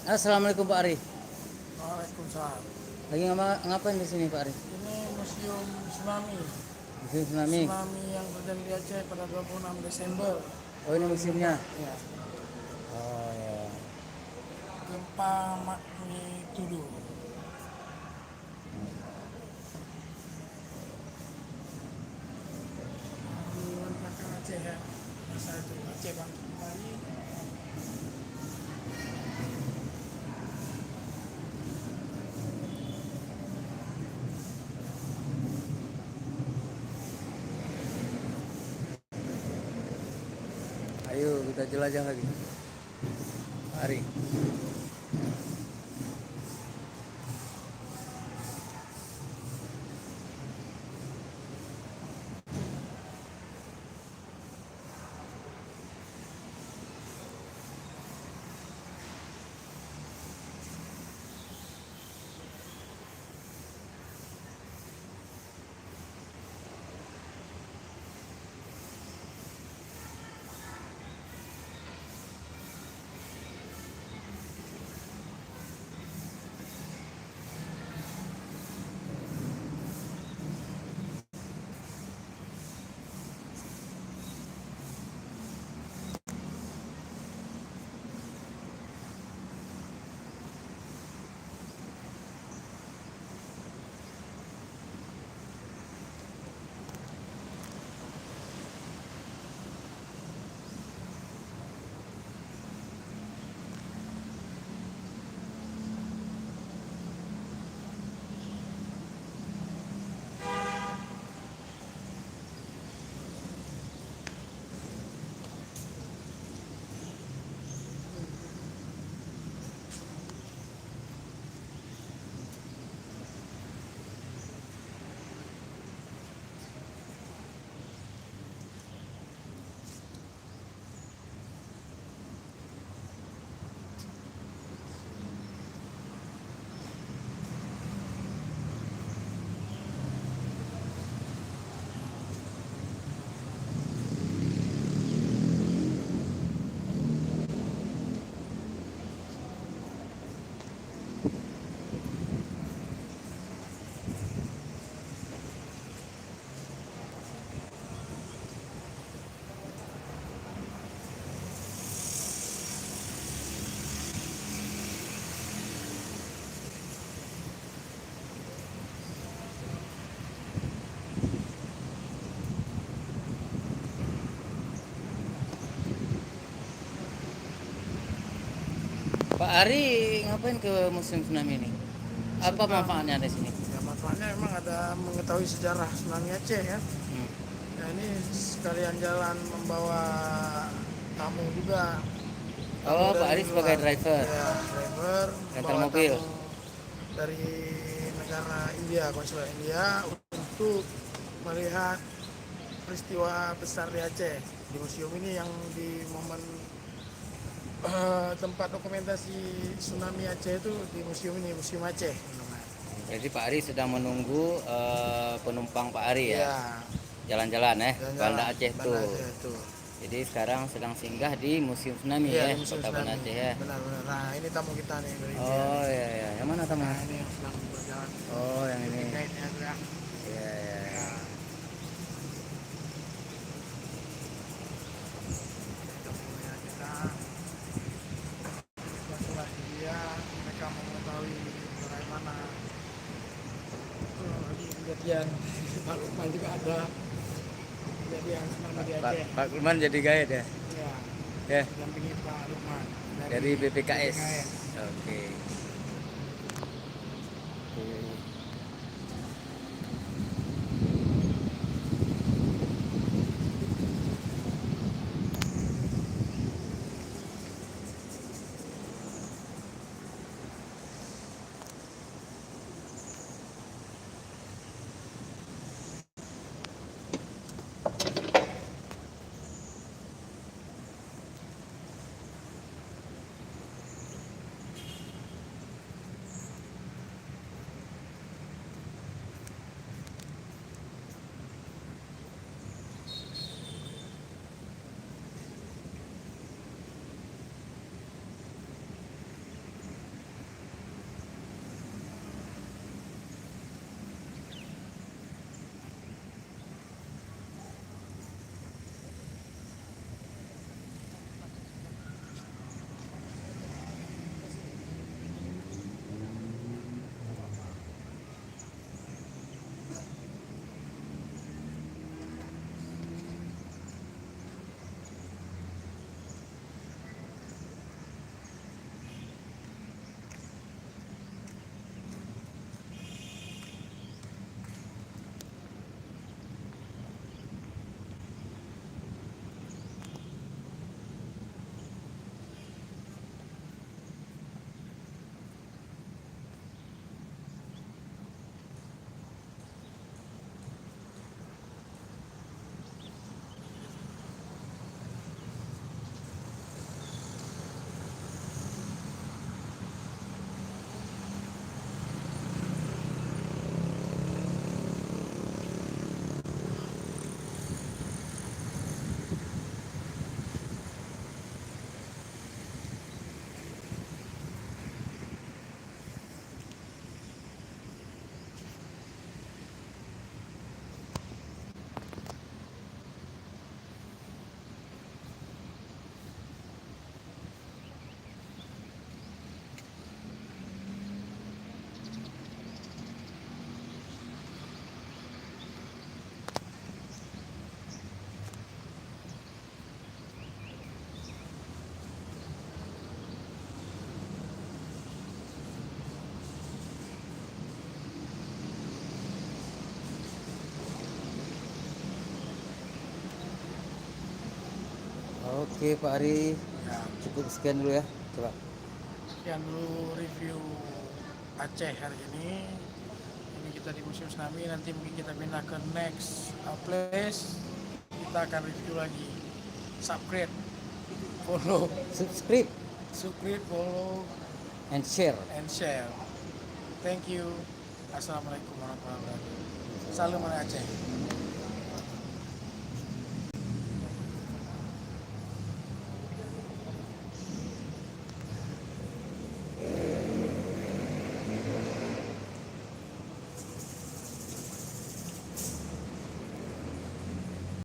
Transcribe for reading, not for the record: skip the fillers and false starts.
Assalamualaikum Pak Ari. Waalaikumsalam. Lagi ngapain di sini Pak Ari? Ini museum tsunami. Musim tsunami. Tsunami yang terjadi di Aceh pada 26 Desember Oh ini musimnya. 2004. Ya, Oh ya. gempa magnitudo. Di belakang Aceh ya. Masa itu Aceh bangkit kembali. Ayo kita jelajah lagi. Pak Ari. Pak Ari ngapain ke musim tsunami ini? Apa Suka. manfaatnya di sini? Ya, manfaatnya memang ada mengetahui sejarah tsunami Aceh ya. Hmm. Ya, ini sekalian jalan membawa tamu juga. Tamu Oh Pak dari Ari sebagai luar. driver, Ya, driver rental bawa mobil. tamu dari negara India, konsulat India untuk melihat peristiwa besar di Aceh di museum ini yang di momen tempat dokumentasi tsunami Aceh itu di museum ini, Museum Aceh. Jadi Pak Ari sedang menunggu penumpang Pak Ari ya. Ya, Jalan-jalan Banda jalan-jalan Aceh Banda tuh. Aceh itu. Jadi sekarang sedang singgah di Museum Tsunami Iya, ya, di museum Kota Banda tsunami. Aceh ya. Benar-benar. Nah, ini tamu kita nih dari India Oh nih. ya ya. Yang mana tamu? Nah, ini yang sedang berjalan. Oh yang ini. Kaitnya ya. Ya ya. Ya, Ya. tamunya kita konsulat India, mereka mau mengetahui bagaimana di kejadian Pak Lukman juga ada kejadian tsunami di Aceh. Pak Kulman jadi guide ya. Ya, Ya. dampingi Pak Lukman Dari BPKS. BPKS. Oke. Oke Pak Ari, Ya, cukup sekian dulu ya. Coba. sekian dulu review Aceh hari ini. Ini kita di Museum Tsunami, nanti mungkin kita pindah ke next place. Kita akan review lagi. Subscribe, follow, Subscribe follow, and share. and share. Thank you. Assalamualaikum warahmatullahi wabarakatuh. Salam dari Aceh.